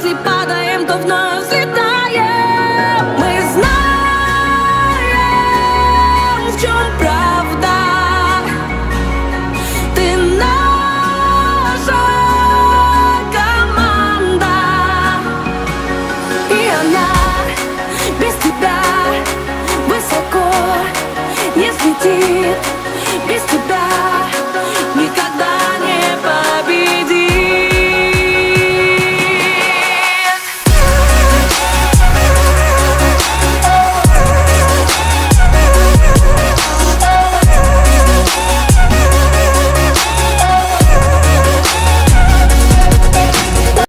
Если падаем, то вновь взлетаем. Мы знаем, в чем правда. Ты наша команда, и она без тебя высоко не взлетит. Без тебя